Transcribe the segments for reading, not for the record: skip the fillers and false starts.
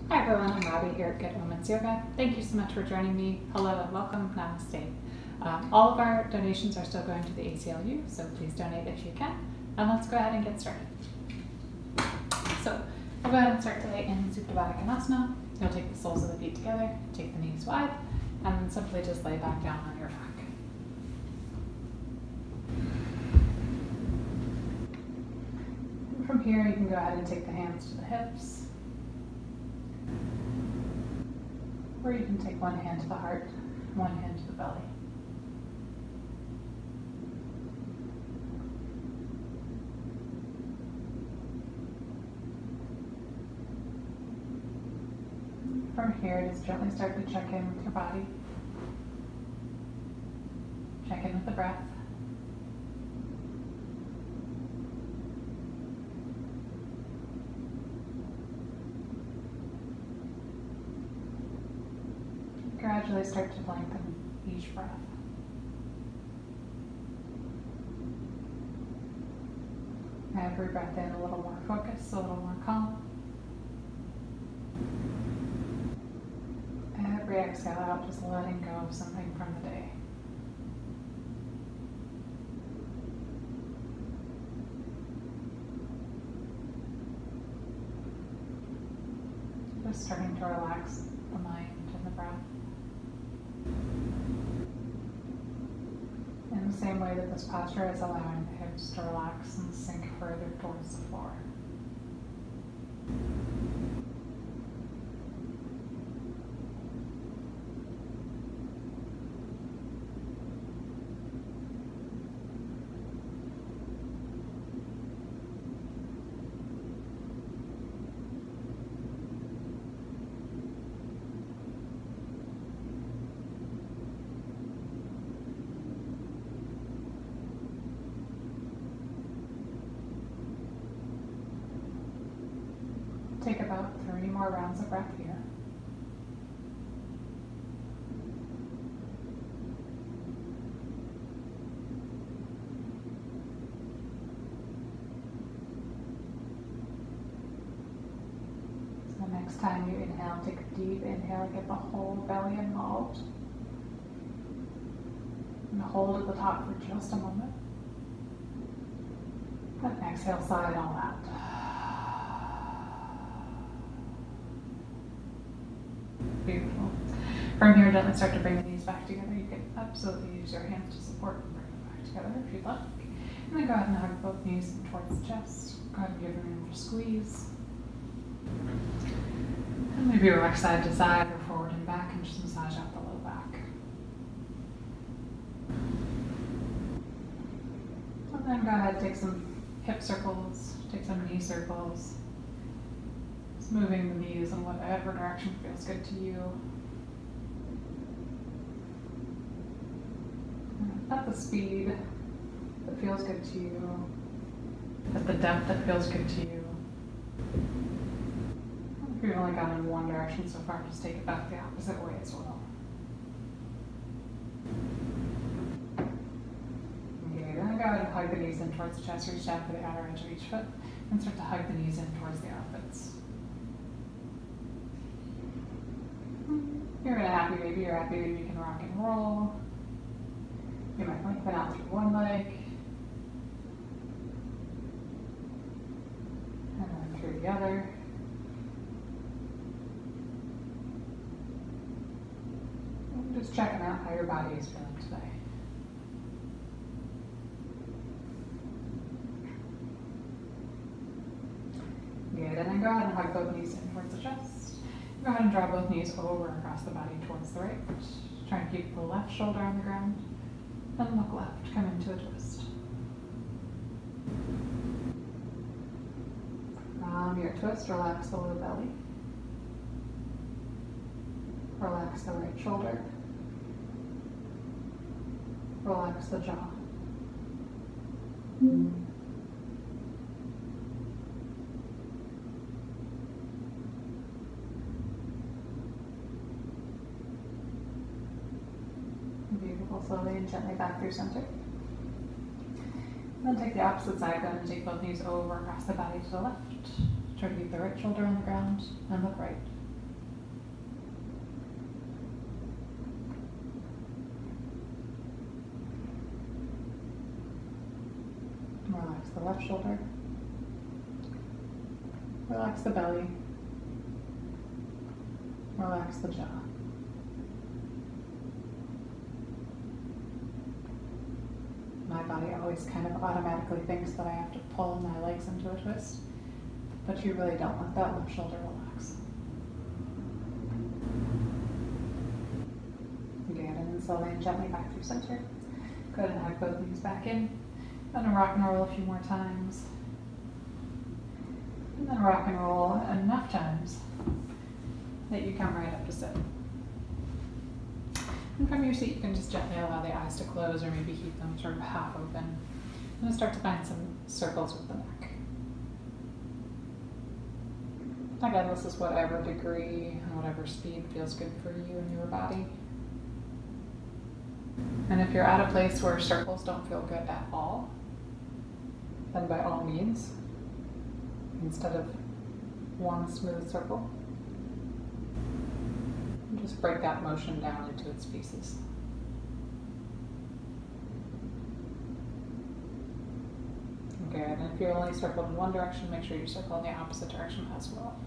Hi everyone, I'm Robbie here at Good Omens Yoga. Thank you so much for joining me. Hello and welcome. Namaste. All of our donations are still going to the ACLU, so please donate if you can. And let's go ahead and get started. So we'll go ahead and start today in Supta Baddha Konasana. You'll take the soles of the feet together, take the knees wide, and then simply just lay back down on your back. And from here, you can go ahead and take the hands to the hips. Or you can take one hand to the heart, one hand to the belly. From here, just gently start to check in with your body. Check in with the breath. Gradually start to lengthen each breath. Every breath in, a little more focus, a little more calm. Every exhale out, just letting go of something from the day. Just starting to relax the mind and the breath. In the same way that this posture is allowing the hips to relax and sink further towards the floor. Take about 3 more rounds of breath here. So next time you inhale, take a deep inhale, get the whole belly involved. And hold at the top for just a moment. And exhale, sigh it all out. Beautiful. From here, gently start to bring the knees back together. You can absolutely use your hands to support and bring them back together if you'd like. And then go ahead and hug both knees towards the chest. Go ahead and give them room for squeeze. And maybe rock side to side or forward and back and just massage out the low back. And then go ahead, take some hip circles, take some knee circles. Moving the knees in whatever direction feels good to you. At the speed that feels good to you. At the depth that feels good to you. If you've only gone in one direction so far, just take it back the opposite way as well. Okay, then go ahead and hug the knees in towards the chest, reach down for the outer edge of each foot, and start to hug the knees in towards the armpits. You're maybe you're happy that you can rock and roll. You might lengthen out through one leg. And then through the other. And just checking out how your body is feeling today. Good, and then go ahead and hug both knees in towards the chest. Go ahead and draw both knees over across the body towards the right. Try and keep the left shoulder on the ground. And look left, come into a twist. From your twist, relax the low belly. Relax the right shoulder. Relax the jaw. Beautiful. Slowly and gently back through center. And then take the opposite side, go ahead and take both knees over across the body to the left. Try to keep the right shoulder on the ground and look right. Relax the left shoulder. Relax the belly. Relax the jaw. My body always kind of automatically thinks that I have to pull my legs into a twist, but you really don't let that left shoulder relax. Good, and then slowly and gently back through center. Go ahead and hug both knees back in. And then rock and roll a few more times. And then rock and roll enough times that you come right up to sit. And from your seat, you can just gently allow the eyes to close or maybe keep them sort of half open. And start to find some circles with the neck. Again, this is whatever degree and whatever speed feels good for you and your body. And if you're at a place where circles don't feel good at all, then by all means, instead of one smooth circle, just break that motion down into its pieces. Good, and if you're only circled in one direction, make sure you circle in the opposite direction as well.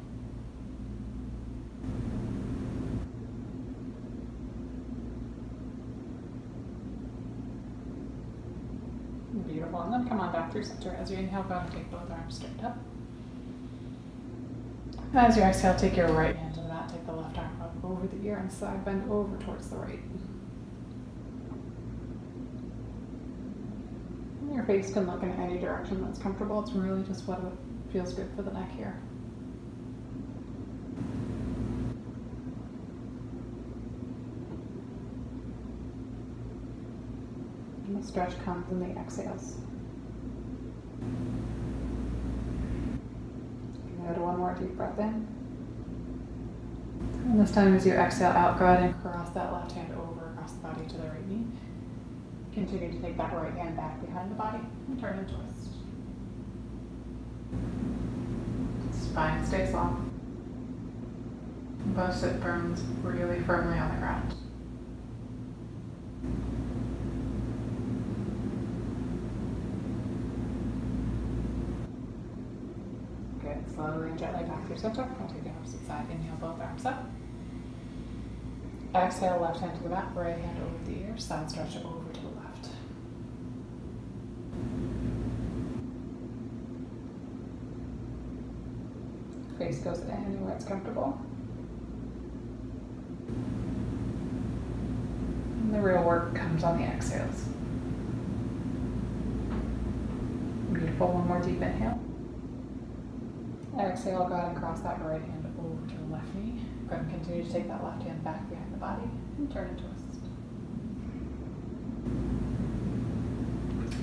Beautiful, and then come on back through center. As you inhale, go and take both arms straight up. As you exhale, take your right hand to the mat, take the left arm up over the ear and side bend over towards the right. And your face can look in any direction that's comfortable. It's really just what feels good for the neck here. And the stretch comes in the exhales. Good, one more deep breath in. And this time as you exhale out, go ahead and cross that left hand over across the body to the right knee. Continue to take that right hand back behind the body and turn and twist. Spine stays long. Both sit bones really firmly on the ground. Good. Slowly and gently back through center. I'll take the opposite side. Inhale, both arms up. Exhale, left hand to the mat, right hand over the ear, side stretch over to the left. Face goes anywhere it's comfortable. And the real work comes on the exhales. Beautiful, one more deep inhale. Exhale, go ahead and cross that right hand over to the left knee. Go ahead and continue to take that left hand back behind the body and turn and twist.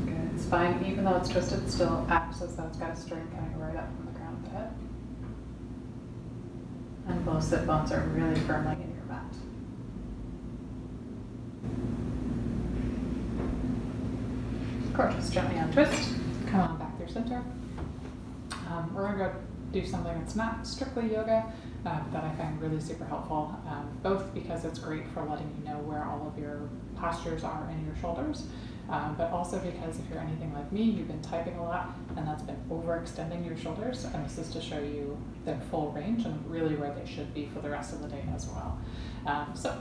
Good. Spine, even though it's twisted, still acts as though it's got a string coming right up from the crown of the head. And both sit bones are really firmly in your mat. Of course, just gently untwist. Come on back through center. We're going to go do something that's not strictly yoga, that I find really super helpful, both because it's great for letting you know where all of your postures are in your shoulders, but also because if you're anything like me, you've been typing a lot and that's been overextending your shoulders, and this is to show you their full range and really where they should be for the rest of the day as well. So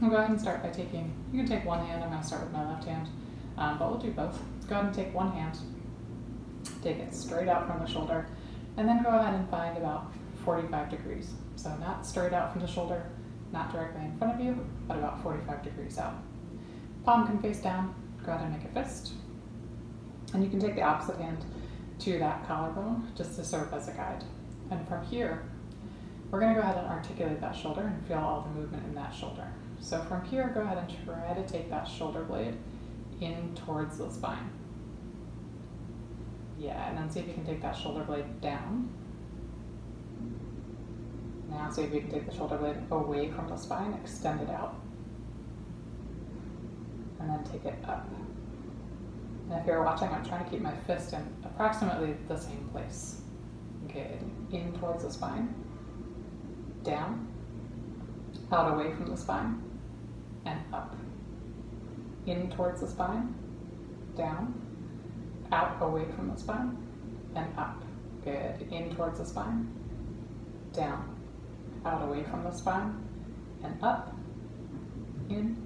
we'll go ahead and start by taking, you can take one hand, I'm going to start with my left hand, but we'll do both. Go ahead and take one hand, take it straight out from the shoulder, and then go ahead and find about 45 degrees. So not straight out from the shoulder, not directly in front of you, but about 45 degrees out. Palm can face down, go ahead and make a fist. And you can take the opposite hand to that collarbone just to serve as a guide. And from here, we're going to go ahead and articulate that shoulder and feel all the movement in that shoulder. So from here, go ahead and try to take that shoulder blade in towards the spine. Yeah, and then see if you can take that shoulder blade down. Now see if you can take the shoulder blade away from the spine, extend it out, and then take it up. And if you're watching, I'm trying to keep my fist in approximately the same place. Good. In towards the spine, down, out away from the spine, and up. In towards the spine, down, out away from the spine, and up. Good. In towards the spine, down, out away from the spine, and up, in,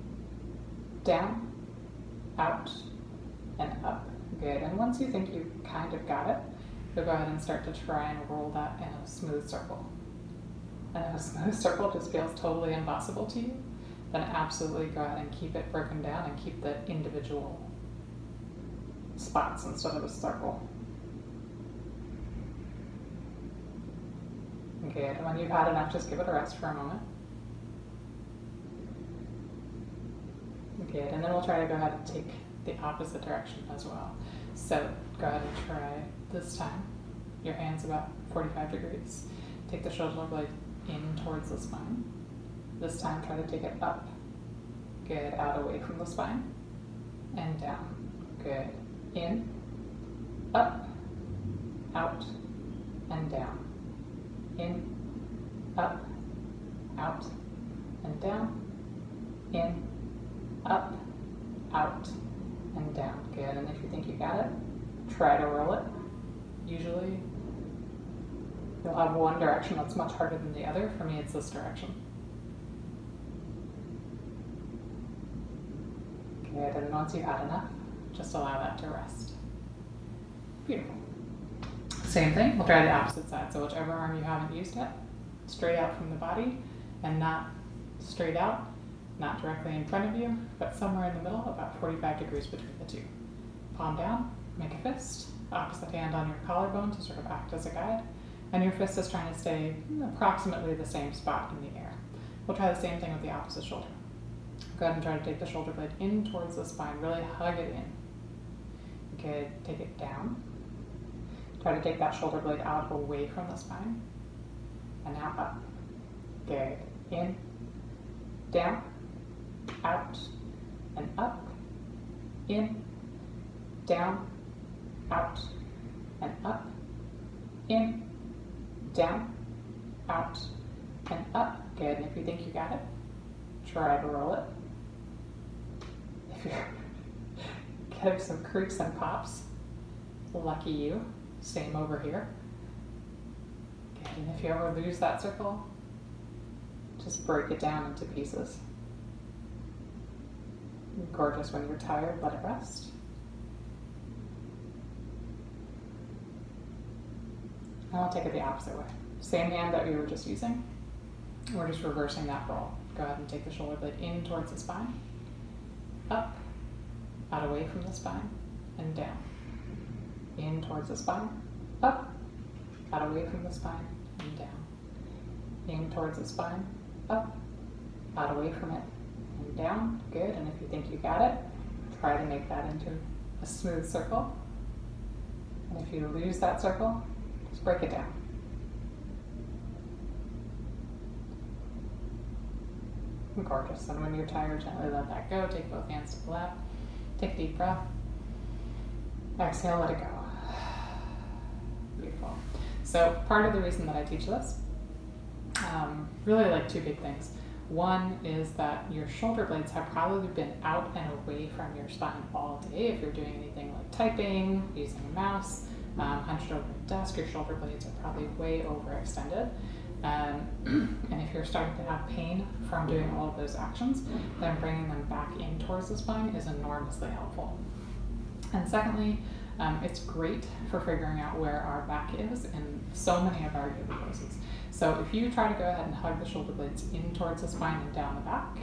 down, out, and up. Good. And once you think you kind of got it, you'll go ahead and start to try and roll that in a smooth circle. And if a smooth circle just feels totally impossible to you, then absolutely go ahead and keep it broken down and keep the individual spots instead of a circle. Good. And when you've had enough, just give it a rest for a moment. Good. And then we'll try to go ahead and take the opposite direction as well. So go ahead and try this time. Your hand's about 45 degrees. Take the shoulder blade in towards the spine. This time try to take it up. Good. Out away from the spine. And down. Good. In, up, out, and down. In, up, out, and down. In, up, out, and down. Good. And if you think you got it, try to roll it. Usually you'll have one direction that's much harder than the other. For me, it's this direction. Good. And once you've had enough, just allow that to rest. Beautiful. Same thing, we'll try the opposite side. So whichever arm you haven't used yet, straight out from the body, and not straight out, not directly in front of you, but somewhere in the middle, about 45 degrees between the two. Palm down, make a fist, opposite hand on your collarbone to sort of act as a guide, and your fist is trying to stay approximately the same spot in the air. We'll try the same thing with the opposite shoulder. Go ahead and try to take the shoulder blade in towards the spine, really hug it in. Good, take it down. Try to take that shoulder blade out away from the spine. And now up. Good. In, down, out, and up. In, down, out, and up. In, down, out, and up. Good. And if you think you got it, try to roll it. If you're getting some creaks and pops, lucky you. Same over here. Good. And if you ever lose that circle, just break it down into pieces. Gorgeous. When you're tired, let it rest. And I'll take it the opposite way. Same hand that we were just using. We're just reversing that roll. Go ahead and take the shoulder blade in towards the spine, up, out away from the spine, and down. In towards the spine, up, out away from the spine, and down. In towards the spine, up, out away from it, and down. Good. And if you think you got it, try to make that into a smooth circle. And if you lose that circle, just break it down. Gorgeous. And when you're tired, gently let that go. Take both hands to the left. Take a deep breath. Exhale, let it go. Beautiful. So part of the reason that I teach this, really like two big things. One is that your shoulder blades have probably been out and away from your spine all day. If you're doing anything like typing, using a mouse, hunched over a desk, your shoulder blades are probably way overextended. And if you're starting to have pain from doing all of those actions, then bringing them back in towards the spine is enormously helpful. And secondly, it's great for figuring out where our back is in so many of our yoga poses. So if you try to go ahead and hug the shoulder blades in towards the spine and down the back,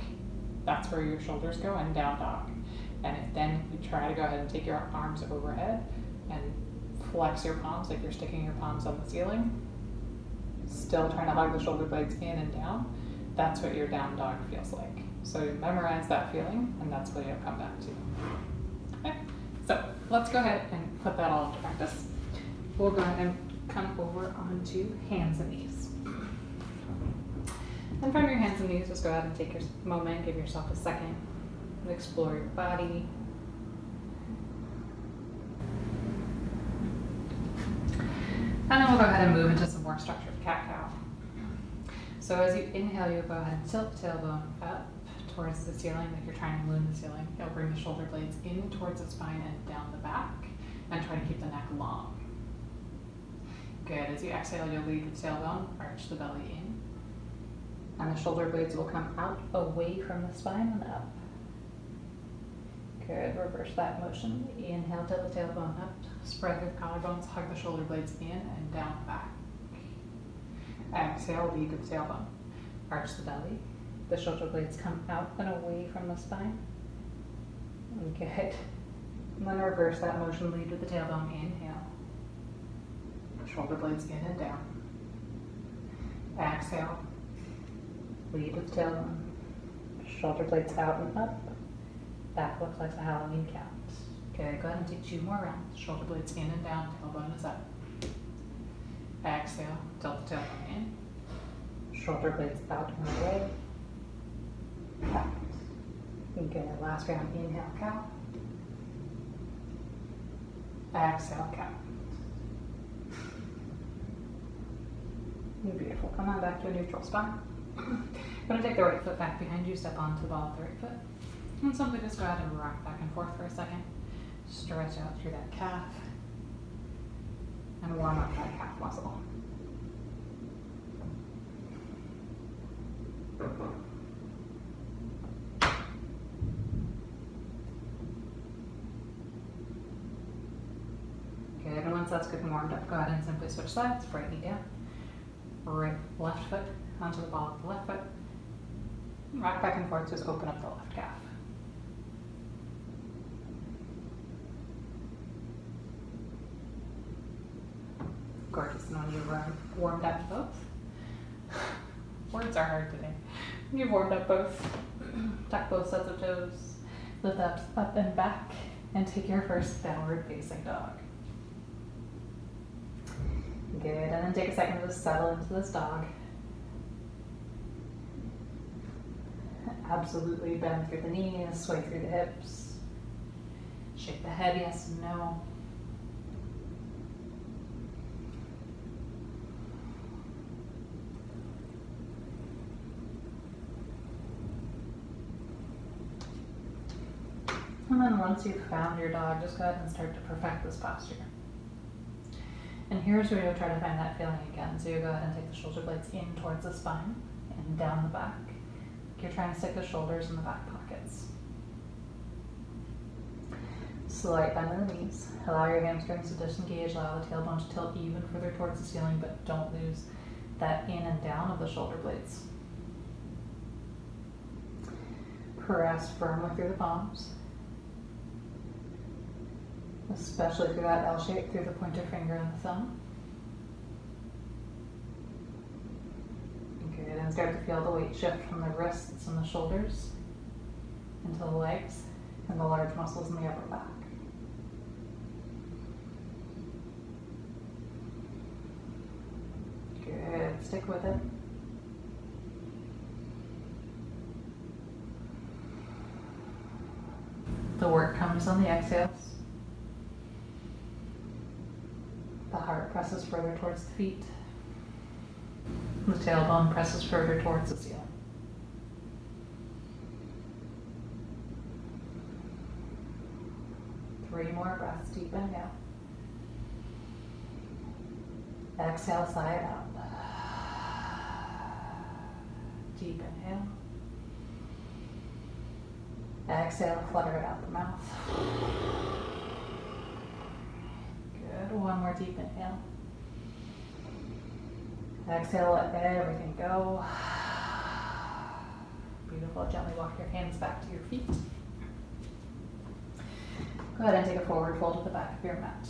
that's where your shoulders go, and down dog. And if then you try to go ahead and take your arms overhead and flex your palms like you're sticking your palms on the ceiling, still trying to hug the shoulder blades in and down, that's what your down dog feels like. So you memorize that feeling, and that's what you'll come back to. Okay, so let's go ahead and put that all into practice. We'll go ahead and come over onto hands and knees. And from your hands and knees, just go ahead and take your moment, give yourself a second, and explore your body. And then we'll go ahead and move into some more structured cat-cow. So as you inhale, you'll go ahead and tilt the tailbone up towards the ceiling, like you're trying to balloon the ceiling. You'll bring the shoulder blades in towards the spine and down the back. and try to keep the neck long. Good. As you exhale, you'll lead the tailbone, arch the belly in. And the shoulder blades will come out away from the spine and up. Good. Reverse that motion. Inhale, tilt the tailbone up. Spread the collarbones, hug the shoulder blades in and down back. Exhale, lead the tailbone. Arch the belly. The shoulder blades come out and away from the spine. Good. And then reverse that motion, lead with the tailbone. Inhale. Shoulder blades in and down. Exhale. Lead with the tailbone. Shoulder blades out and up. Back looks like a Halloween count. Okay, go ahead and take 2 more rounds. Shoulder blades in and down, tailbone is up. Exhale, tilt the tailbone in. Shoulder blades out and away. Count. Good. Last round, inhale, count. Exhale, count. Beautiful. Come on back to a neutral spine. I'm going to take the right foot back behind you, step onto the ball of the right foot. And simply just go ahead and rock back and forth for a second. Stretch out through that calf. And warm up that calf muscle. Good, and once that's good and warmed up, go ahead and simply switch sides, right knee down. Right, left foot onto the ball of the left foot. Rock back and forth, just open up the left calf. Gorgeous, and when you've warmed up both, words are hard today. When you've warmed up both, tuck both sets of toes, lift up and back, and take your first downward facing dog. Good, and then take a second to just settle into this dog. Absolutely bend through the knees, sway through the hips. Shake the head, yes and no. And then once you've found your dog, just go ahead and start to perfect this posture. And here's where you'll try to find that feeling again. So you go ahead and take the shoulder blades in towards the spine and down the back. You're trying to stick the shoulders in the back pockets. Slight bend in the knees. Allow your hamstrings to disengage. Allow the tailbone to tilt even further towards the ceiling, but don't lose that in and down of the shoulder blades. Press firmly through the palms, especially through that L shape, through the pointer finger and the thumb. Good, and start to feel the weight shift from the wrists and the shoulders into the legs and the large muscles in the upper back. Good, stick with it. The work comes on the exhales. The heart presses further towards the feet. The tailbone presses further towards the ceiling. Three more breaths, deep inhale. Exhale, sigh it out. Deep inhale. Exhale, flutter it out the mouth. Good, one more deep inhale. Exhale, let everything go. Beautiful, gently walk your hands back to your feet. Go ahead and take a forward fold to the back of your mat.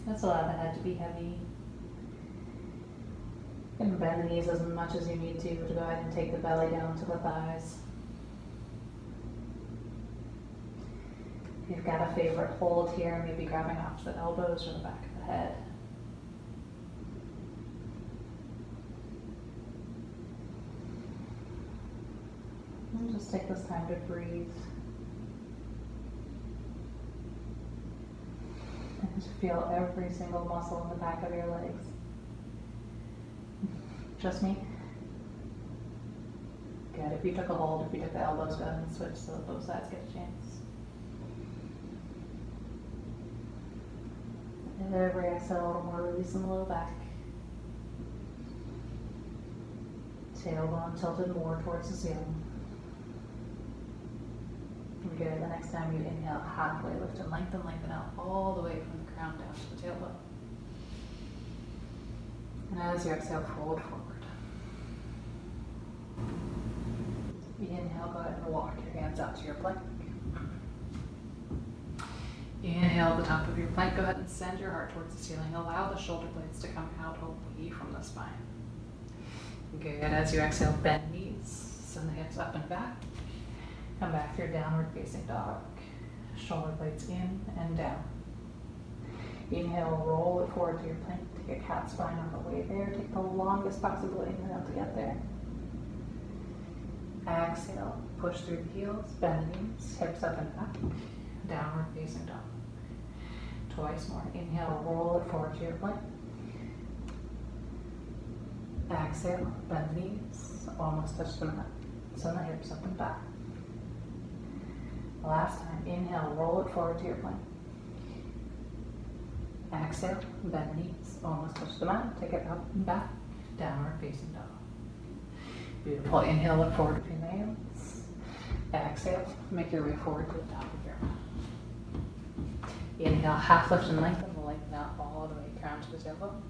Let's allow the head to be heavy. You can bend the knees as much as you need to go ahead and take the belly down to the thighs. If you've got a favorite hold here, maybe grabbing opposite elbows or the back of the head. And just take this time to breathe. And just feel every single muscle in the back of your legs. Just me? Good. If you took a hold, if you took the elbows, go ahead and switch so that both sides get a chance. Every exhale, a little more release in the low back. Tailbone tilted more towards the ceiling. Good. The next time you inhale, halfway lift and lengthen out all the way from the crown down to the tailbone. And as you exhale, fold forward. Inhale, go ahead and walk your hands out to your plank. Inhale at the top of your plank, go ahead and send your heart towards the ceiling. Allow the shoulder blades to come out away from the spine. Good. As you exhale, bend knees, send the hips up and back. Come back to your downward facing dog. Shoulder blades in and down. Inhale, roll it forward to your plank. Take a cat spine on the way there. Take the longest possible inhale to get there. Exhale, push through the heels, bend the knees, hips up and back. Downward facing dog. Twice more. Inhale, roll it forward to your plank. Exhale, bend the knees, almost touch the mat. Send the hips up and back. Last time, inhale, roll it forward to your plank. Exhale, bend the knees, almost touch the mat. Take it up and back, downward facing dog. Beautiful. Inhale, look forward between the hands. Exhale, make your way forward to the top of your mat. Inhale, half lift and lengthen. We'll lengthen out all the way crown to the tailbone.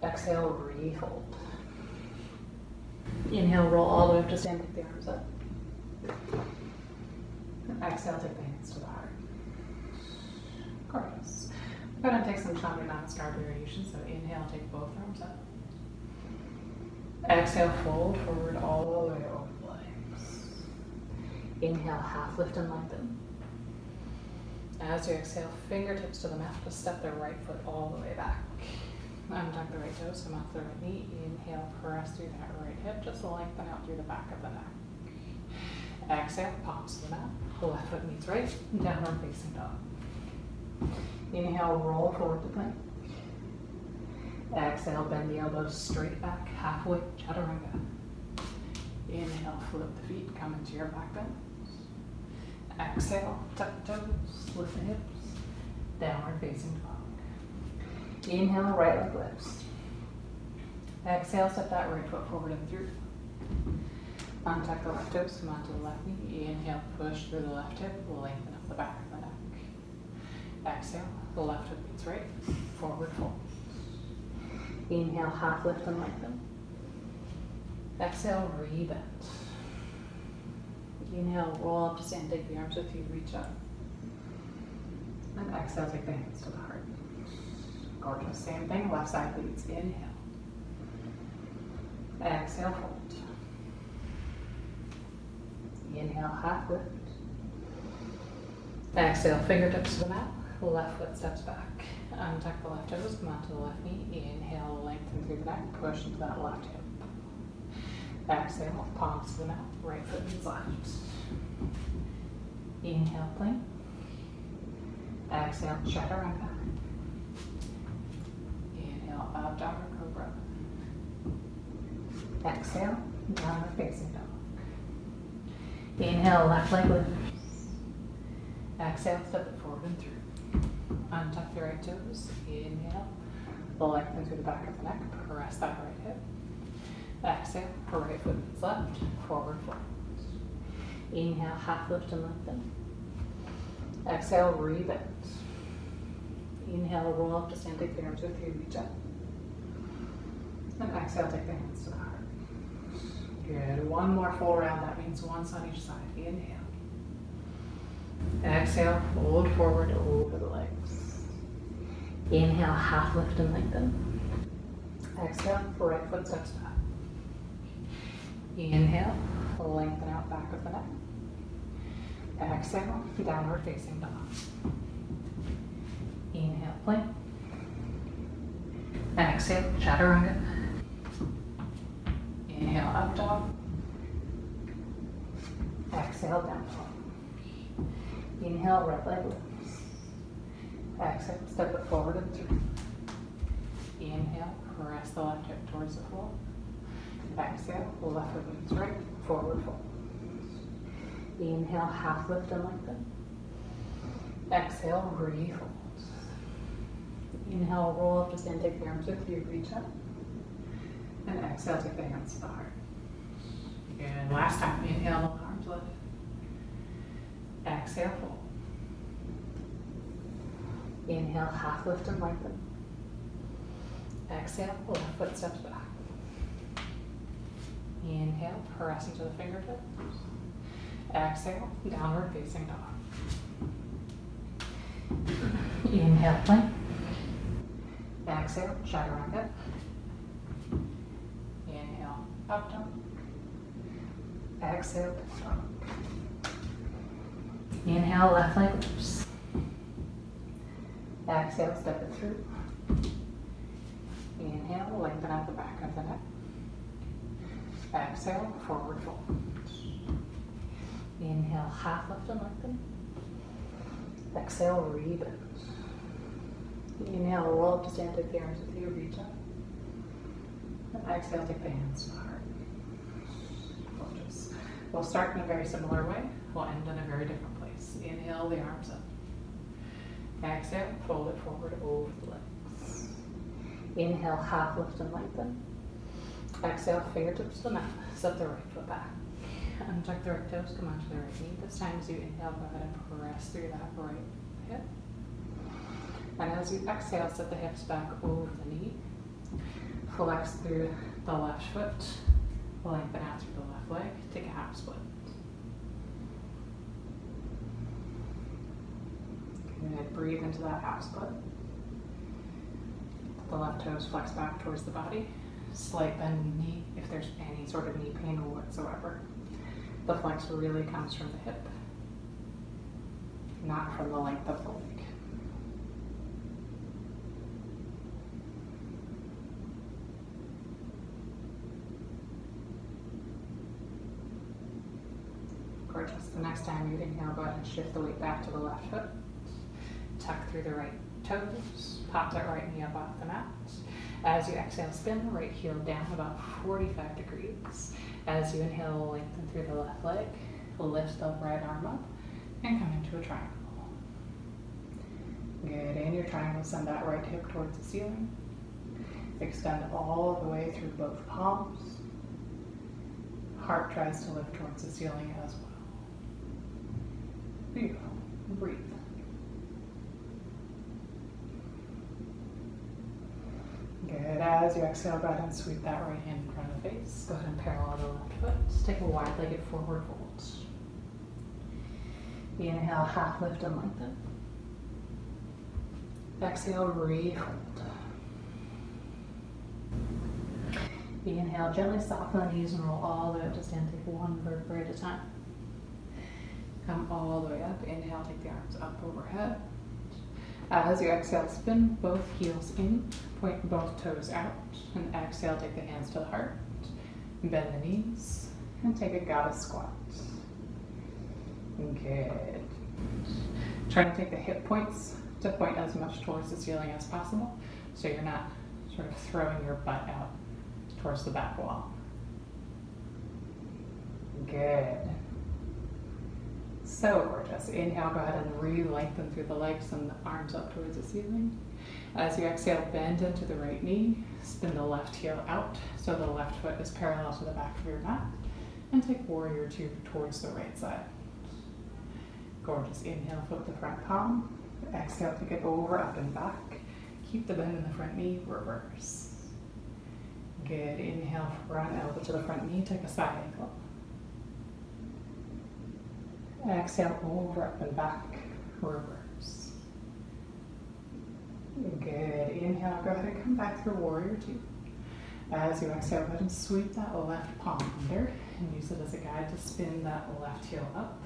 Exhale, refold. Inhale, roll all the way up to stand, take the arms up. And exhale, take the hands to the heart. Gorgeous. Go ahead and take some Chandra Namaskar variation. So inhale, take both arms up. Exhale, fold forward all the way over the legs. Inhale, half lift and lengthen. As you exhale, fingertips to the mat, just step the right foot all the way back. Untuck the right toes, come off the right knee. Inhale, press through that right hip, just lengthen out through the back of the neck. Exhale, palms to the mat. Left foot meets right, downward facing dog. Inhale, roll forward to plank. Exhale, bend the elbows straight back, halfway, chaturanga. Inhale, flip the feet, come into your back bend. Exhale, tuck the toes, lift the hips, downward facing dog. Inhale, right leg lifts. Exhale, step that right foot forward and through. Untuck the left toes, come onto the left knee. Inhale, push through the left hip, lengthen up the back of the neck. Exhale, the left hip meets right, forward fold. Inhale, half lift and lengthen. Exhale, rebend. Inhale, roll up to stand, take the arms with you, reach up. And exhale, take the hands to the heart. Gorgeous. Same thing, left side leads. Inhale. Exhale, fold. Inhale, half lift. Exhale, fingertips to the mat. Left foot steps back. Untuck the left toes, come onto the left knee. Inhale, lengthen through the neck, push into that left hip. Exhale, palms to the mat, right foot meets left. Inhale, plank. Exhale, chaturanga. Inhale, up, downward cobra. Exhale, downward facing dog. Inhale, left leg lifts. Exhale, step it forward and through. Untuck the right toes. Inhale, lengthen through the back of the neck. Press that right hip. Exhale, right foot meets left. Forward fold. Inhale, half lift and lengthen. Exhale, rebend. Inhale, roll up to stand, take the arms with you, reach up. And exhale, take the hands to the heart. Good. One more full round. That means once on each side. Inhale. Exhale, fold forward over the legs. Inhale, half lift and lengthen. Exhale, right foot steps back. Inhale, lengthen out back of the neck. Exhale, downward facing dog. Inhale, plank. Exhale, chaturanga. Inhale, up dog. Exhale, down dog. Inhale, right leg lifts. Exhale, step it forward and through. Inhale, press the left hip towards the floor. Exhale, left foot meets right, forward fold. Inhale, half lift and lengthen. Exhale, refold. Inhale, roll up to stand, take the arms with you, reach up. And exhale, take the hands to the heart. Good. Last time, inhale, arms lift. Exhale, fold. Inhale, half lift and lengthen. Exhale, left foot steps back. Inhale, pressing to the fingertips. Exhale, downward facing dog. Inhale, plank. Exhale, chaturanga. Inhale, up dog. Exhale, dog. Inhale, left leg lifts. Exhale, step it through. Inhale, lengthen out the back of the neck. Exhale, forward fold. Inhale, half lift and lengthen. Exhale, rebend. Inhale, roll up to stand, take the arms with you, reach up. And exhale, take the hands to the heart. We'll start in a very similar way. We'll end in a very different place. Inhale, the arms up. Exhale, fold it forward over the legs. Inhale, half lift and lengthen. Exhale, fingertips to the mat. Step the right foot back. Untuck the right toes, come onto the right knee. This time as you inhale, go ahead and press through that right hip. And as you exhale, set the hips back over the knee. Flex through the left foot. Lengthen out through the left leg. Take a half split. Good. Breathe into that half split. The left toes flex back towards the body. Slight bend in the knee if there's any sort of knee pain whatsoever. The flex really comes from the hip, not from the length of the leg. Gorgeous. The next time you inhale, go ahead and shift the weight back to the left foot. Tuck through the right toes. Pop that right knee up off the mat. As you exhale, spin the right heel down about 45 degrees. As you inhale, lengthen through the left leg. Lift the right arm up and come into a triangle. Good. In your triangle, send that right hip towards the ceiling. Extend all the way through both palms. Heart tries to lift towards the ceiling as well. Beautiful. Breathe. Good. As you exhale, go ahead and sweep that right hand in front of the face. Go ahead and parallel the left foot. Just take a wide-legged forward fold. Inhale, half lift and lengthen. Exhale, re-fold. Inhale, gently soften the knees and roll all the way up to stand. Take one vertebra at a time. Come all the way up. Inhale, take the arms up overhead. As you exhale, spin both heels in, point both toes out, and exhale, take the hands to the heart. Bend the knees, and take a goddess squat. Good. Try to take the hip points to point as much towards the ceiling as possible, so you're not sort of throwing your butt out towards the back wall. Good. So gorgeous. Inhale, go ahead and re-lengthen through the legs and the arms up towards the ceiling. As you exhale, bend into the right knee, spin the left heel out so the left foot is parallel to the back of your mat, and take warrior two towards the right side. Gorgeous. Inhale, flip the front palm. Exhale, take it over, up and back. Keep the bend in the front knee, reverse. Good. Inhale, front elbow to the front knee, take a side angle. Exhale, over, up and back, reverse. Good. Inhale, go ahead and come back through warrior two. As you exhale, go ahead and sweep that left palm under and use it as a guide to spin that left heel up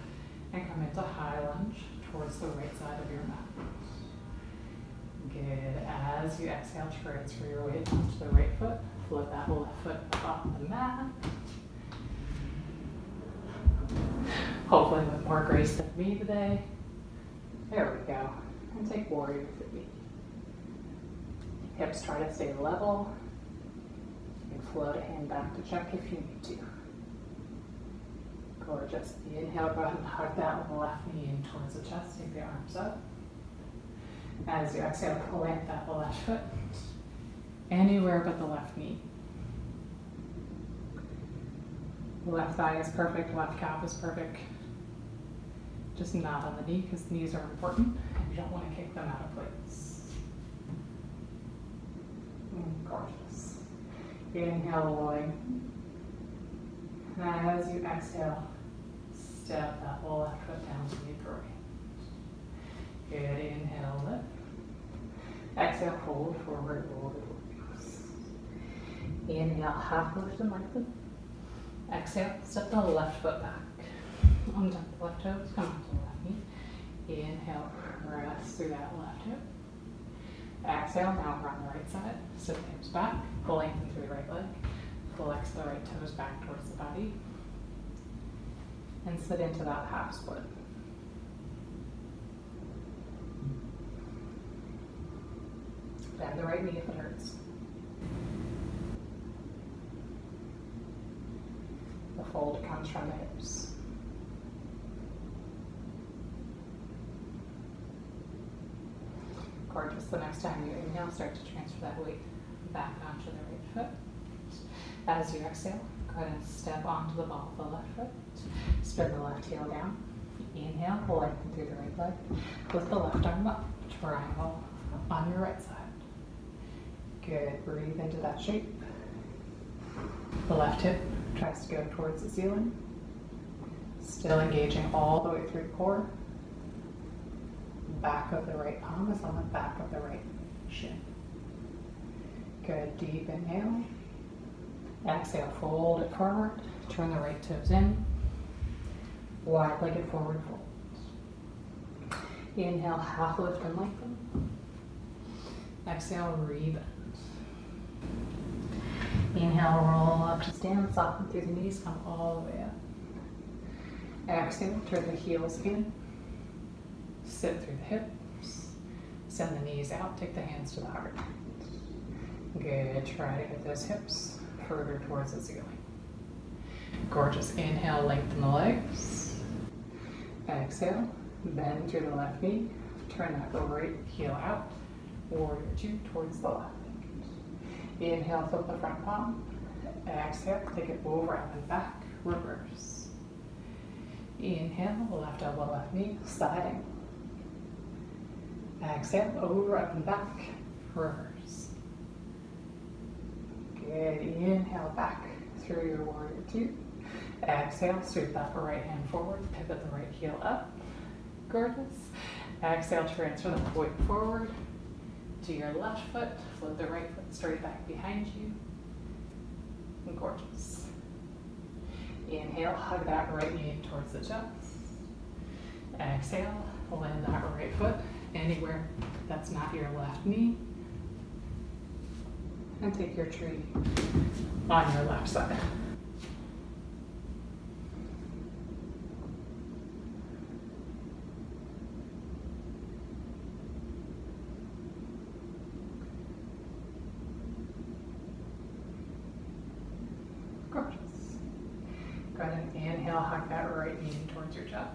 and come into high lunge towards the right side of your mat. Good. As you exhale, transfer your weight onto the right foot. Flip that left foot off the mat. Hopefully with more grace than me today. There we go. And take warrior three. Hips try to stay level. You can float a hand back to check if you need to. Gorgeous. Inhale, go ahead and hug that left knee in towards the chest. Take the arms up. As you exhale, plant that left foot anywhere but the left knee. Left thigh is perfect, left calf is perfect. Just not on the knee because knees are important and you don't want to kick them out of place. Gorgeous. Inhale, lower. And as you exhale, step that left foot down to the right. Good, inhale, lift. Exhale, fold forward, roll the release. Inhale, half lift and lengthen. Exhale, step the left foot back. Untuck the left toes, come onto the left knee. Inhale, press through that left hip. Exhale, now run the right side. Sit the hips back, lengthen through the right leg. Flex the right toes back towards the body. And sit into that half split. Bend the right knee if it hurts. The fold comes from the hips. Gorgeous. The next time you inhale, start to transfer that weight back onto the right foot. As you exhale, go ahead and step onto the ball of the left foot. Spin the left heel down. Inhale, lengthen through the right leg. Lift the left arm up. Triangle on your right side. Good. Breathe into that shape. The left hip tries to go towards the ceiling. Still engaging all the way through the core. Back of the right palm is on the back of the right shin. Good. Deep inhale. Exhale, fold it forward. Turn the right toes in. Wide-legged forward fold. Inhale, half lift and lengthen. Exhale, rebend. Inhale, roll up to stand, soften through the knees, come all the way up. Exhale, turn the heels in. Sit through the hips. Send the knees out, take the hands to the heart. Good, try to get those hips further towards the ceiling. Gorgeous, inhale, lengthen the legs. Exhale, bend through the left knee. Turn that right heel out. Warrior two towards the left. Inhale, flip the front palm. Exhale, take it over up and back, reverse. Inhale, left elbow, left knee, sliding. Exhale, over, up and back, reverse. Good, inhale back through your warrior two. Exhale, sweep that right hand forward, pivot the right heel up. Gorgeous. Exhale, transfer the weight forward to your left foot, flip the right foot straight back behind you. Gorgeous. Inhale, hug that right knee towards the chest. Exhale, land that right foot anywhere that's not your left knee. And take your tree on your left side. Gorgeous. Go ahead and inhale, hug that right knee towards your chest.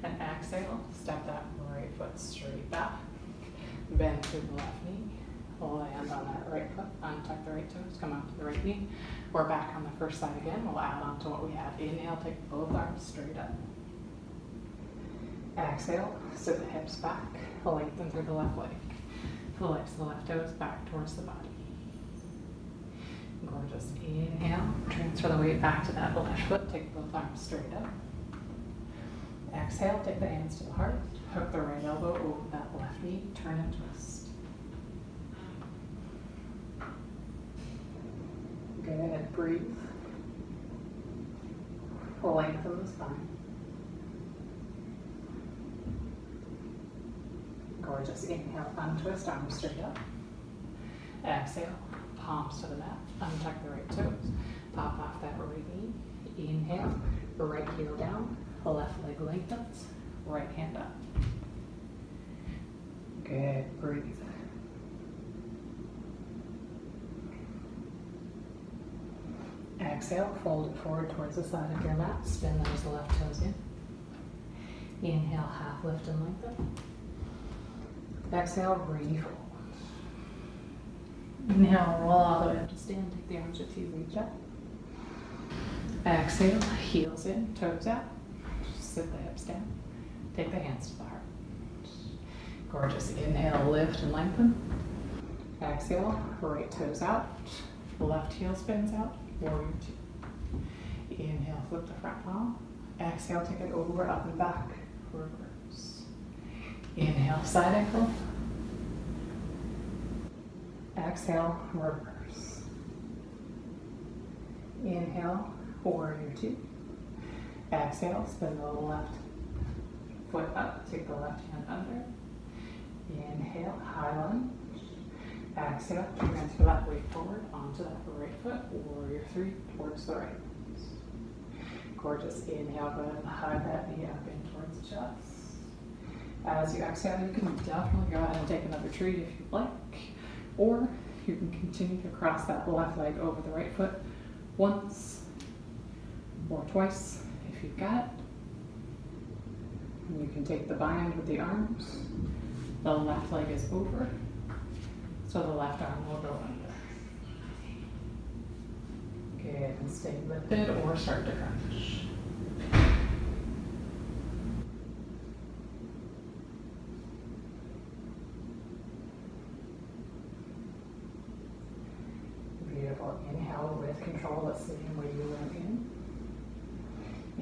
And exhale, step that right foot straight back. Bend through the left knee. Land on that right foot, untuck the right toes, come out to the right knee. We're back on the first side again. We'll add on to what we had. Inhale, take both arms straight up. Exhale, sit the hips back, lengthen through the left leg. Flex the left toes back towards the body. Gorgeous. Inhale, transfer the weight back to that left foot, take both arms straight up. Exhale, take the hands to the heart, hook the right elbow over that left knee, turn and twist. Good, breathe. Lengthen the spine. Gorgeous. Inhale, untwist, arms straight up. Exhale, palms to the mat, untuck the right toes, pop off that right knee. Inhale, right heel down, left leg lengthens, right hand up. Good, breathe. Exhale, fold it forward towards the side of your mat, spin those left toes in. Inhale, half lift and lengthen. Exhale, refold. Inhale, roll all the way up to stand. Take the arms with you, reach up. Exhale, heels in, toes out. Sit the hips down. Take the hands to the heart. Gorgeous. Inhale, lift and lengthen. Exhale, right toes out. Left heel spins out. Warrior two. Inhale, flip the front palm. Exhale, take it over, up and back. Reverse. Inhale, side ankle. Exhale, reverse. Inhale, warrior two. Exhale, spin the left foot up, take the left hand under. Inhale, high lunge. Exhale, transfer that weight forward onto that right foot, warrior three, towards the right. Gorgeous. Inhale, go ahead and high that knee up in towards the chest. As you exhale, you can definitely go ahead and take another treat if you'd like, or you can continue to cross that left leg over the right foot once or twice if you've got it. And you can take the bind with the arms. The left leg is over, so the left arm will go under. Good, and stay lifted or start to crunch. Beautiful. Inhale with control. Let's see where you went in.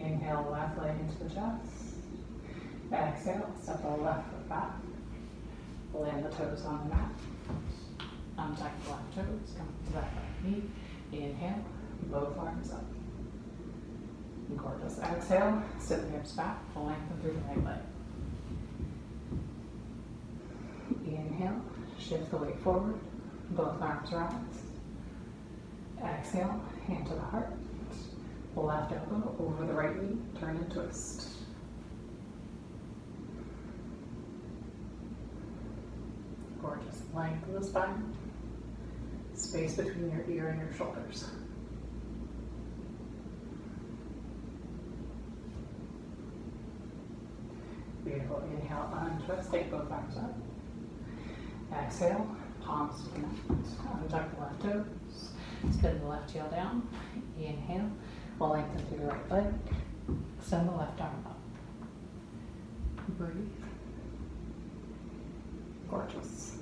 Inhale, left leg into the chest. Exhale, step the left foot back. Land the toes on the mat. Untuck the left toes, come to that right knee. Inhale, both arms up. Gorgeous. Exhale, sit the hips back, lengthen through the right leg. Inhale, shift the weight forward, both arms rise. Exhale, hand to the heart. Left elbow over the right knee, turn and twist. Gorgeous. Length of the spine. Space between your ear and your shoulders. Beautiful. Inhale, untwist, take both arms up. Exhale, palms to the mat. Untuck the left toes. Spin the left heel down. Inhale, lengthen through the right leg. Extend the left arm up. Breathe. Gorgeous.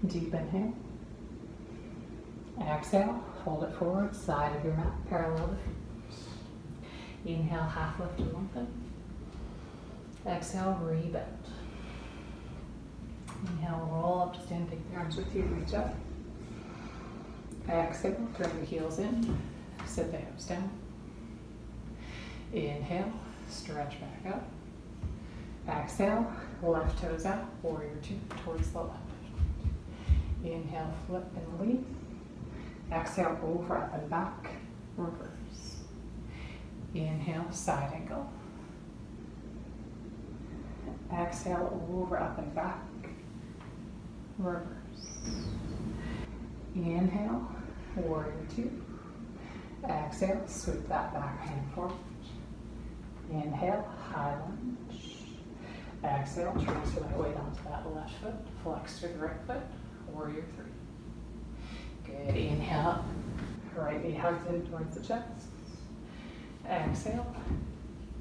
Deep inhale. Exhale, fold it forward, side of your mat, parallel the feet. Inhale, half lift and lengthen. Exhale, rebend. Inhale, roll up to stand, take the arms with you, reach up. Exhale, turn the heels in, sit the hips down. Inhale, stretch back up. Exhale, left toes out, warrior two towards the left. Inhale, flip and lean. Exhale, over, up and back, reverse. Inhale, side angle. Exhale, over, up and back, reverse. Inhale, warrior two. Exhale, sweep that back hand forward. Inhale, high lunge. Exhale, transfer that weight onto that left foot. Flex through the right foot, warrior three. Good, inhale up. Right knee hugs in towards the chest. Exhale,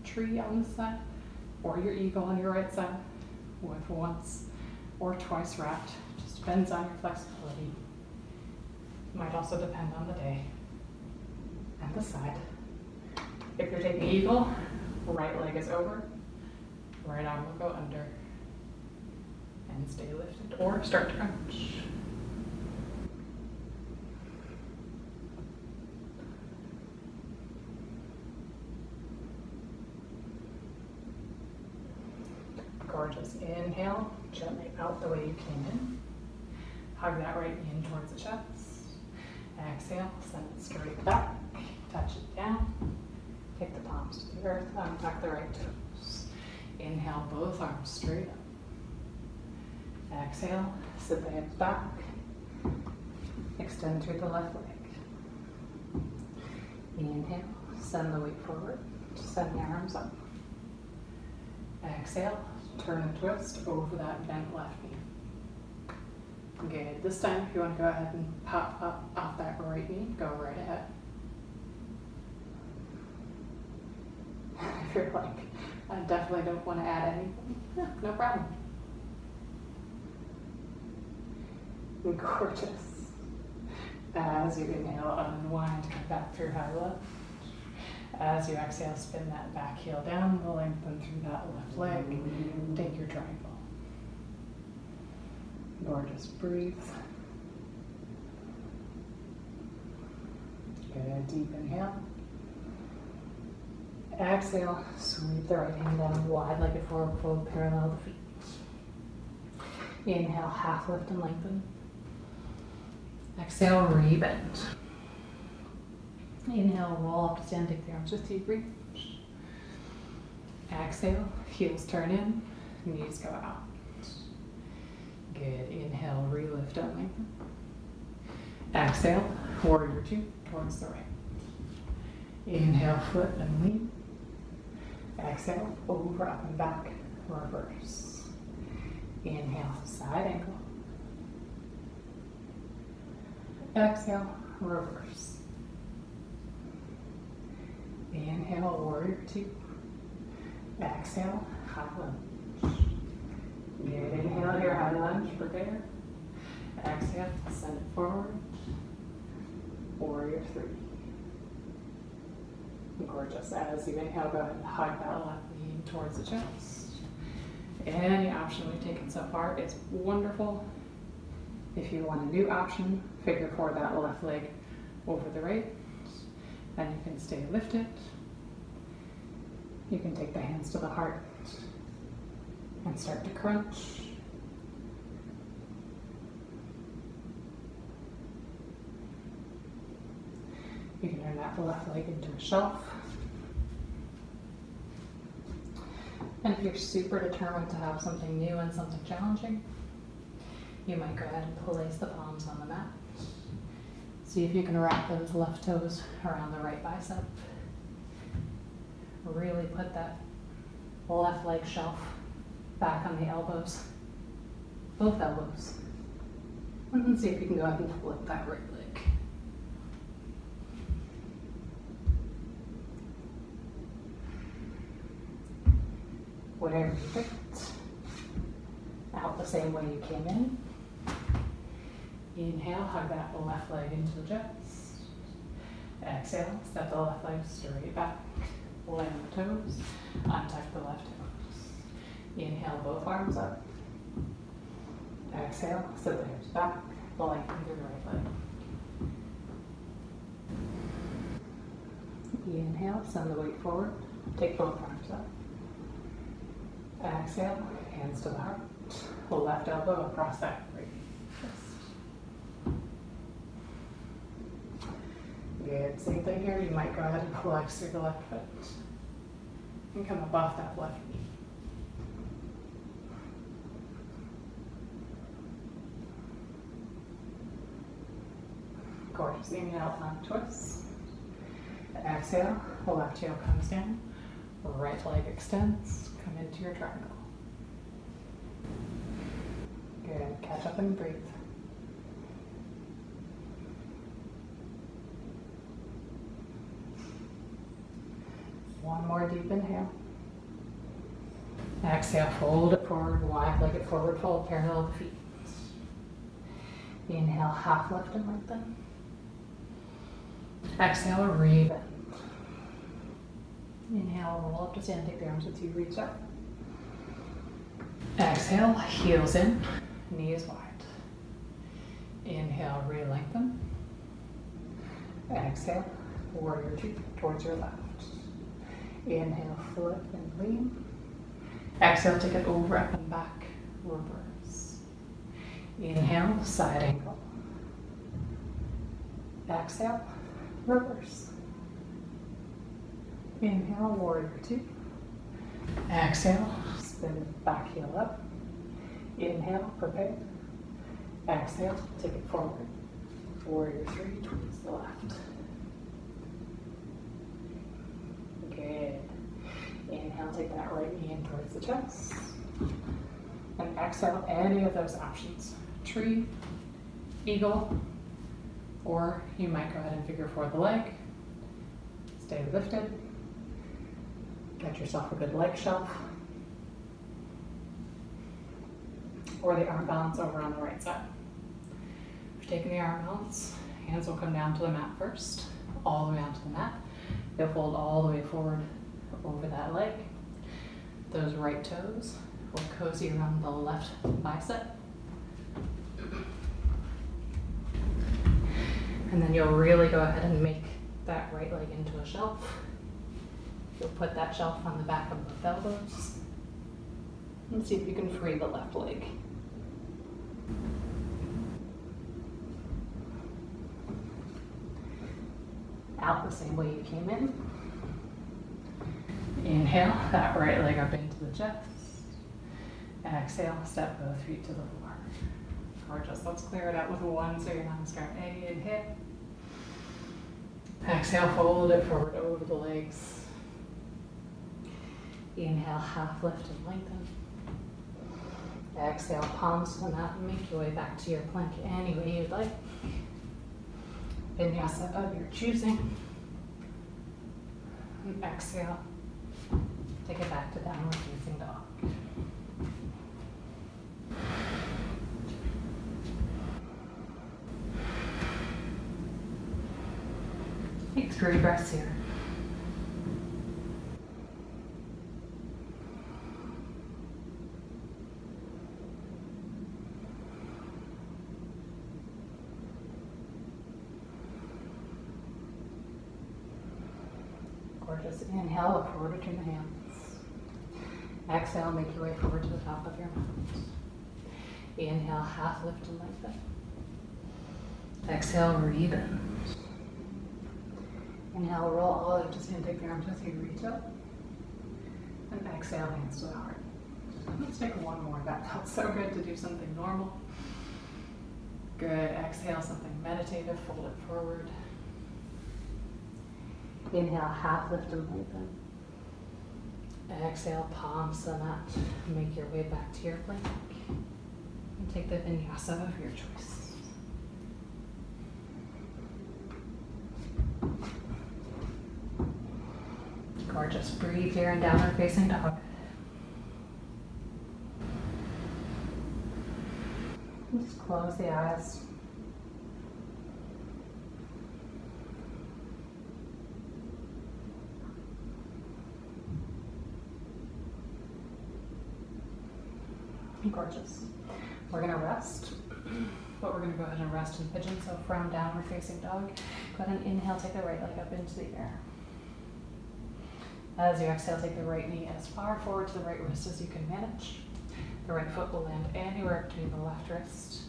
tree on this side, or your eagle on your right side with once or twice wrapped. Just depends on your flexibility. Might also depend on the day and the side. If you're taking eagle, right leg is over, right arm will go under, and stay lifted or start to crunch. Gorgeous. Inhale, gently out the way you came in. Hug that right knee in towards the chest. Exhale, send it straight back. Touch it down. Take the palms to the earth. Untuck the right toes. Inhale, both arms straight up. Exhale, sit the hips back. Extend through the left leg. Inhale, send the weight forward. Send the arms up. Exhale, turn and twist over that bent left knee. Good. This time, if you want to go ahead and pop up off that right knee, go right ahead. If you're like, I definitely don't want to add anything, no problem. Gorgeous. As you inhale, unwind, come back through high lunge. As you exhale, spin that back heel down, lengthen through that left leg, take your triangle. Gorgeous, breathe. Good, deep inhale. Exhale, sweep the right hand down, wide-legged forward fold, parallel the feet. Inhale, half lift and lengthen. Exhale, rebend. Inhale, roll up to stand, take the arms with you, reach. Exhale, heels turn in, knees go out. Good, inhale, relift and lengthen. Exhale, warrior two, towards the right. Inhale, flip and lean. Exhale, over, up and back, reverse. Inhale, side angle. Exhale, reverse. Inhale, warrior two. Exhale, high lunge. Good, inhale here, high lunge, prepare. Exhale, send it forward. Warrior three. Gorgeous. As you inhale, go ahead and hug that left knee towards the chest. Any option we've taken so far is wonderful. If you want a new option, figure forward that left leg over the right, and you can stay lifted. You can take the hands to the heart and start to crunch. You can turn that left leg into a shelf. And if you're super determined to have something new and something challenging, you might go ahead and place the palms on the mat. See if you can wrap those left toes around the right bicep. Really put that left leg shelf back on the elbows, both elbows. And then see if you can go ahead and flip that right leg. Whatever you picked. Out the same way you came in. Inhale, hug that left leg into the chest. Exhale, step the left leg straight back. Land the toes, untuck the left toes. Inhale, both arms up. Exhale, sit the hips back, lengthen through the right leg. Inhale, send the weight forward, take both arms up. Exhale, hands to the heart. Left elbow across that right wrist. Good, same thing here. You might go ahead and flex through the left foot and come up off that left knee. Gorgeous. Inhale, front twist. Exhale, the left heel comes down. Right leg extends. Come into your triangle. Good. Catch up and breathe. One more deep inhale. Exhale, fold it forward, wide-legged forward fold, parallel the feet. Inhale, half lift and lengthen. Exhale, rebend. Inhale, roll up to stand, take the arms with you, reach up. Exhale, heels in, knees wide. Inhale, re-lengthen. Exhale, warrior two towards your left. Inhale, flip and lean. Exhale, take it over, up and back, reverse. Inhale, side angle. Exhale, reverse. Inhale, warrior two. Exhale, spin back heel up. Inhale, prepare. Exhale, take it forward. Warrior three towards the left. Good. Inhale, Inhale, take that right knee in towards the chest. And exhale, any of those options. Tree, eagle, or you might go ahead and figure four the leg. Stay lifted. Get yourself a good leg shelf. Or the arm balance over on the right side. If you're taking the arm balance, hands will come down to the mat first, all the way onto the mat. You'll fold all the way forward over that leg. Those right toes will cozy around the left bicep. And then you'll really go ahead and make that right leg into a shelf. You'll put that shelf on the back of both elbows. And see if you can free the left leg. Out the same way you came in. Inhale, that right leg up into the chest. Exhale, step both feet to the floor. Gorgeous. Let's clear it out with one so you're not starting A, inhale. Exhale, fold it forward over the legs. Inhale, half lift and lengthen. Exhale, palms to the mat and make your way back to your plank any way you'd like. Vinyasa of your choosing. And exhale, take it back to downward facing dog. Take 3 breaths here. Gorgeous. Inhale, look forward, return the hands. Exhale, make your way forward to the top of your mat. Inhale, half lift and lengthen. Exhale, re-bend. Inhale, roll all the way up to stand, take the arms with you, reach up. And exhale, hands to the heart. Let's take one more. That felt so good to do something normal. Good. Exhale, something meditative, fold it forward. Inhale, half lift and lengthen. Exhale, palms to the mat. Make your way back to your plank. And take the vinyasa of your choice. Gorgeous. Breathe here in downward facing dog. Just close the eyes. Gorgeous. We're going to rest, but we're going to go ahead and rest in pigeon, so from downward facing dog. Go ahead and inhale, take the right leg up into the air. As you exhale, take the right knee as far forward to the right wrist as you can manage. The right foot will land anywhere between the left wrist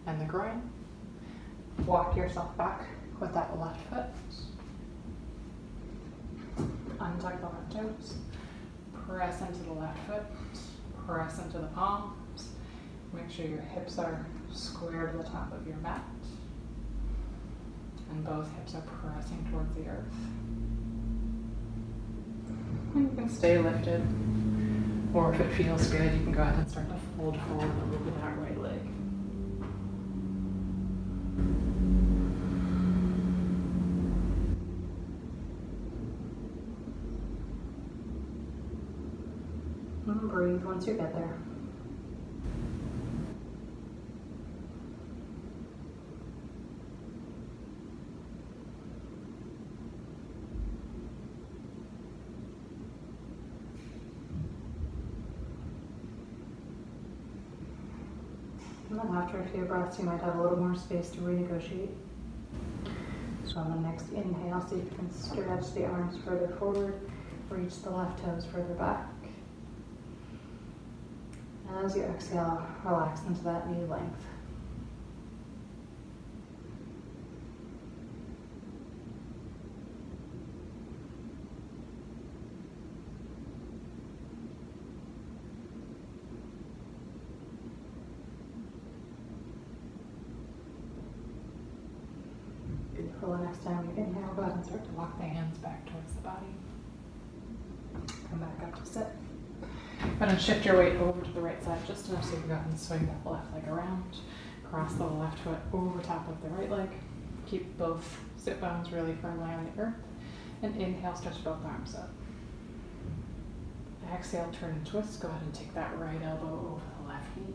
and the groin. Walk yourself back with that left foot. Untuck the left toes. Press into the left foot. Press into the palms. Make sure your hips are square to the top of your mat. And both hips are pressing towards the earth. And you can stay lifted. Or if it feels good, you can go ahead and start to fold forward over that right leg. And breathe once you get there. And then after a few breaths, you might have a little more space to renegotiate. So on the next inhale, see if you can stretch the arms further forward, reach the left toes further back. As you exhale, relax into that knee length. Beautiful. The next time you inhale, go ahead and start to walk the hands back towards the body. Come back up to sit. Go ahead and shift your weight over to the right side just enough so you can go ahead and swing that left leg around. Cross the left foot over top of the right leg. Keep both sit bones really firmly on the earth. And inhale, stretch both arms up. Exhale, turn and twist. Go ahead and take that right elbow over the left knee.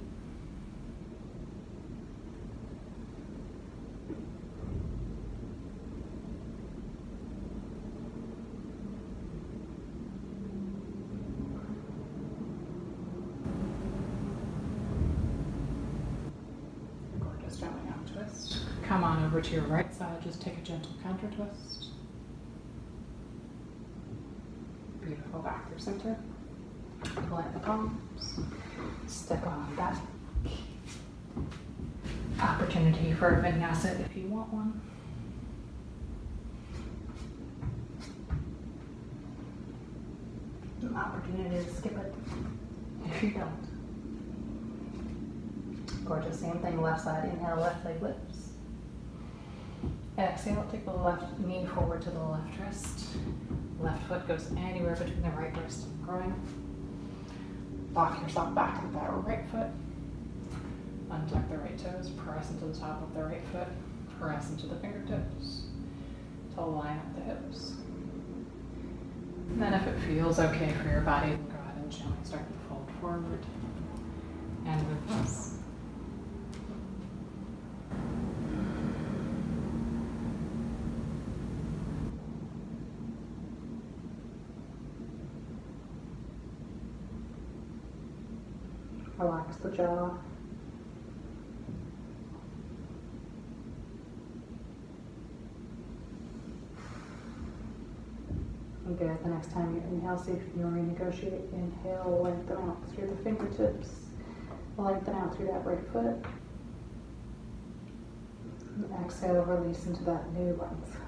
Gorgeous, gently out twist. Come on over to your right side. Just take a gentle counter twist. Beautiful, back through center. Plant the palms, step on back. Opportunity for a vinyasa if you want one. An opportunity to skip it if you don't. Gorgeous, same thing, left side, inhale, left leg lifts. Exhale, take the left knee forward to the left wrist. Left foot goes anywhere between the right wrist and groin. Lock yourself back with that right foot. Untuck the right toes, press into the top of the right foot, press into the fingertips to line up the hips. And then if it feels okay for your body, go ahead and gently start to fold forward and reverse. Relax the jaw. Good. The next time you inhale, see if you renegotiate. Inhale, lengthen out through the fingertips. Lengthen out through that right foot. And exhale, release into that new length.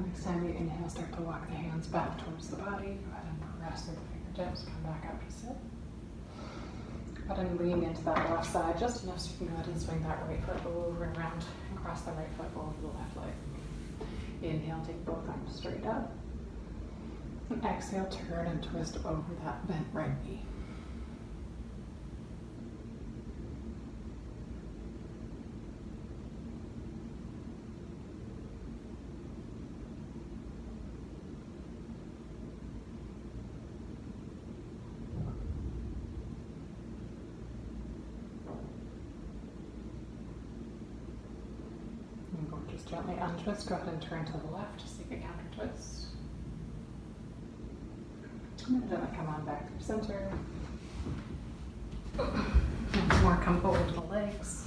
Next time you inhale, start to walk the hands back towards the body. Go ahead and press through the fingertips. Come back up to sit. Go ahead and lean into that left side just enough so you can go ahead and swing that right foot over and around and cross the right foot over the left leg. Inhale, take both arms straight up. And exhale, turn and twist over that bent right knee. Just gently untwist, go ahead and turn to the left, just take a counter twist. And then gently come on back through center. Once more, come forward to the legs.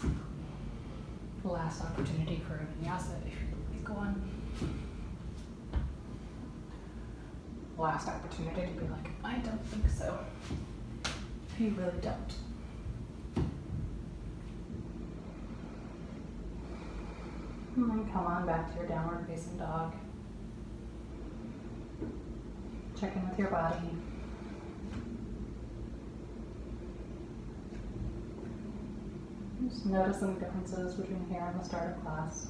Last opportunity for a vinyasa if you'd like one. Last opportunity to be like, I don't think so. You really don't. And then come on back to your downward facing dog. Check in with your body. Just notice any differences between here and the start of class.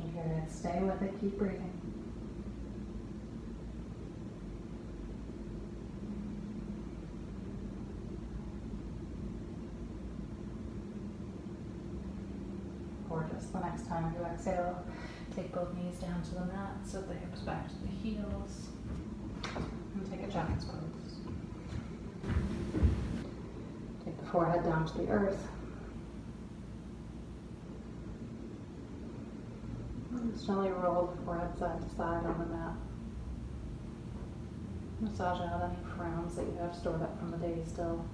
You're going to stay with it, keep breathing. Gorgeous. The next time you exhale, take both knees down to the mat, set the hips back to the heels, and take a child's pose. Take the forehead down to the earth. And just gently roll the forehead side to side on the mat. Massage out any frowns that you have stored up from the day still.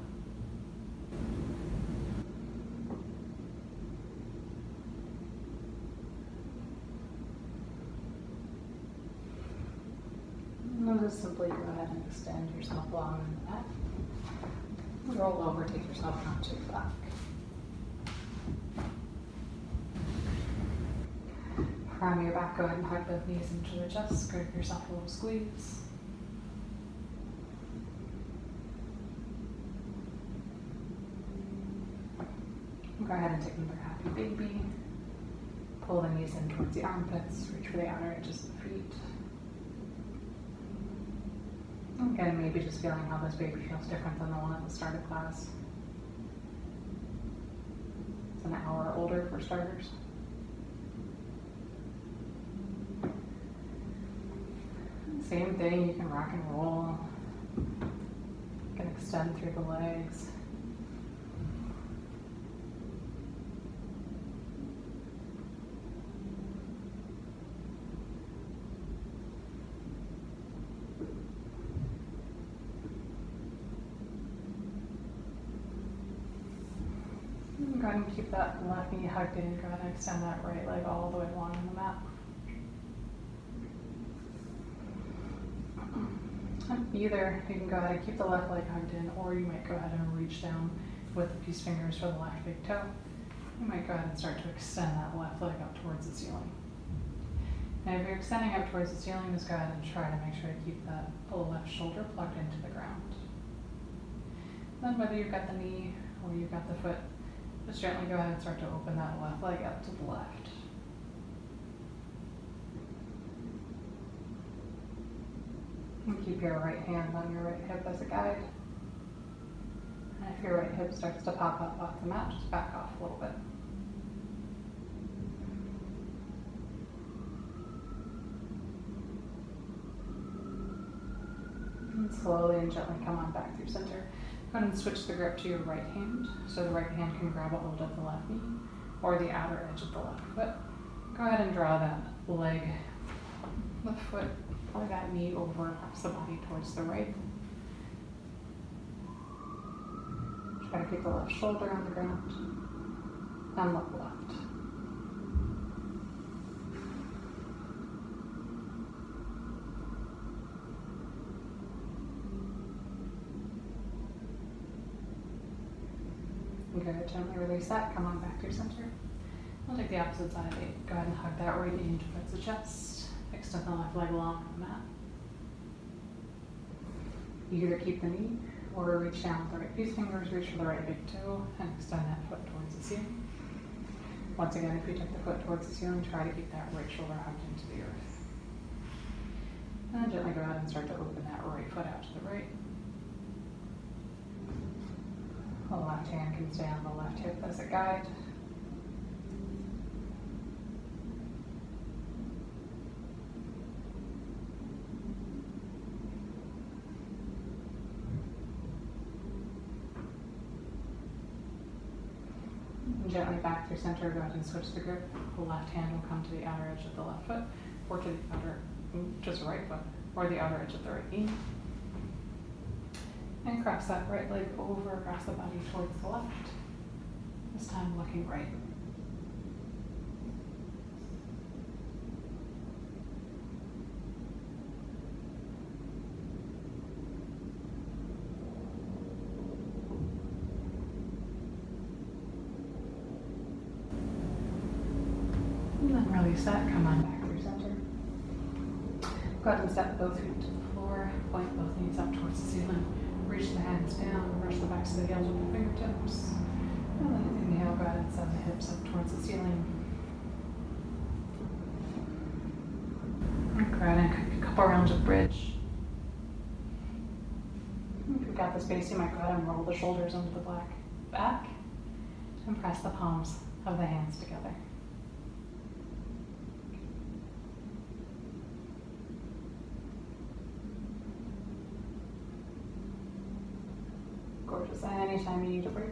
just simply go ahead and extend yourself long in the mat. Roll over, take yourself onto your back. From your back, go ahead and hug both knees into the chest, give yourself a little squeeze. Go ahead and take another happy baby. Pull the knees in towards the armpits, reach for the outer edges of the feet. Again, maybe just feeling how this baby feels different than the one at the start of class. It's an hour older for starters. Same thing, you can rock and roll. You can extend through the legs. Go ahead and keep that left knee hugged in. Go ahead and extend that right leg all the way along on the mat. Either you can go ahead and keep the left leg hugged in, or you might go ahead and reach down with these fingers for the left big toe. You might go ahead and start to extend that left leg up towards the ceiling. And if you're extending up towards the ceiling, just go ahead and try to make sure to keep that left shoulder plugged into the ground. Then whether you've got the knee or you've got the foot, just gently go ahead and start to open that left leg up to the left. And keep your right hand on your right hip as a guide. And if your right hip starts to pop up off the mat, just back off a little bit. And slowly and gently come on back through center. Go ahead and switch the grip to your right hand. So the right hand can grab a hold of the left knee or the outer edge of the left foot. Go ahead and draw that leg, the foot, or that knee over across the body towards the right. Try to keep the left shoulder on the ground and look left. Good, gently release that, come on back to your center. We'll take the opposite side. Go ahead and hug that right knee towards the chest. Extend the left leg along the mat. You either keep the knee or reach down with the right peace fingers, reach for the right big toe, and extend that foot towards the ceiling. Once again, if you took the foot towards the ceiling, try to keep that right shoulder hugged into the earth. And then gently go ahead and start to open that right foot out to the right. The left hand can stay on the left hip as a guide. And gently back through center, go ahead and switch the grip. The left hand will come to the outer edge of the left foot, or to the outer, just right foot, or the outer edge of the right knee. And cross that right leg over across the body towards the left. This time looking right. And then release that, come on back through center. Go ahead and step both feet to the floor, point both knees up towards the ceiling. Reach the hands down, brush the backs of the heels with the fingertips. And then inhale, go ahead and send the hips up towards the ceiling. And go ahead and take a couple rounds of bridge. If you've got the space, you might go ahead and roll the shoulders into the back and press the palms of the hands together. Gorgeous. Anytime you need a break,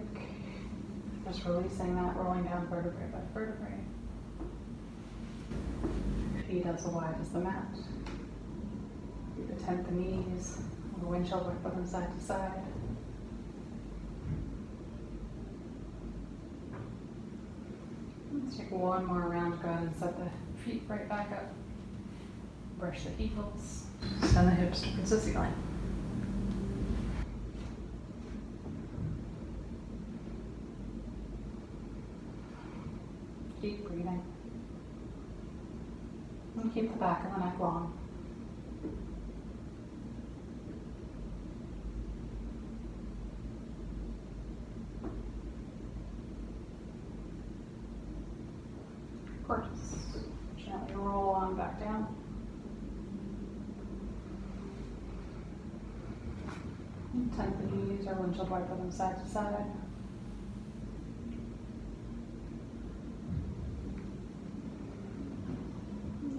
just releasing that, rolling down vertebrae by vertebrae. Feet as wide as the mat. You can tent the knees, the windshield wiper them side to side. Let's take one more round. Go ahead and set the feet right back up. Brush the heels. Send the hips towards the ceiling. Keep breathing. And keep the back of the neck long. Gorgeous. Gently roll on back down. And tuck the knees or windshield wiper them side to side.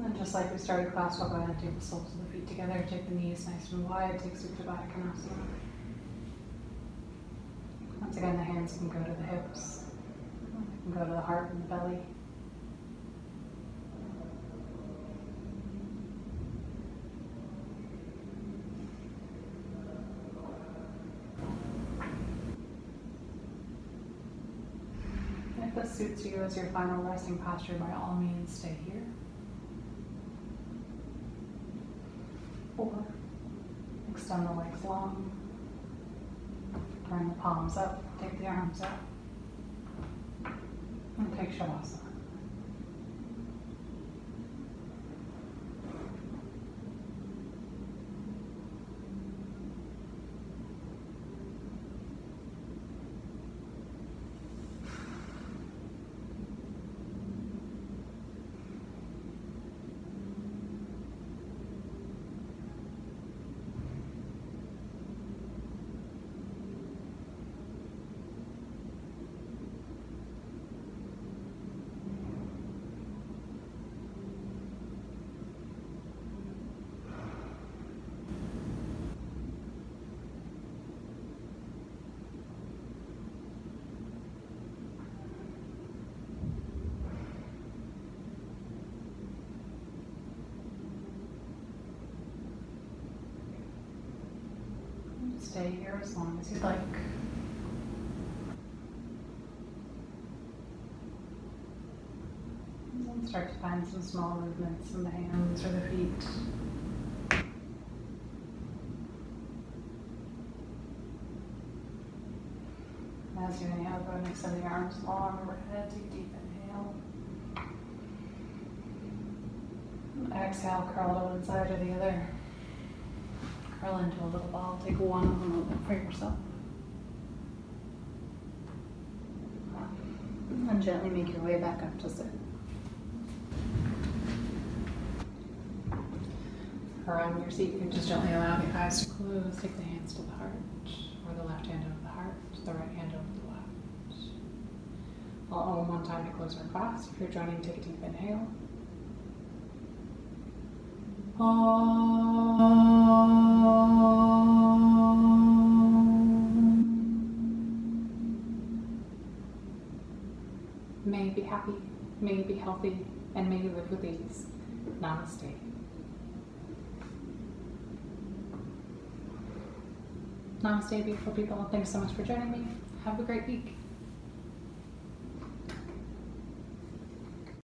And just like we started class, we'll go ahead and take the soles of the feet together. Take the knees nice and wide. Take Supta Konasana. Once again, the hands can go to the hips. They can go to the heart and the belly. If this suits you as your final resting posture, by all means stay here. Or extend the legs long, turn the palms up, take the arms up, and take Shavasana. Stay here as long as you'd like. And start to find some small movements in the hands or the feet. As you inhale, go and extend the arms long overhead. Take a deep inhale. Exhale, curl to one side or the other. Curl into a little ball. Take one of them for yourself. And gently make your way back up to sit. Around your seat, you can just gently allow the eyes to close. Take the hands to the heart, or the left hand over the heart, the right hand over the left. All one time to close our class. If you're joining, take a deep inhale. May you be happy, may you be healthy, and may you live with ease. Namaste. Namaste, beautiful people. Thanks so much for joining me. Have a great week.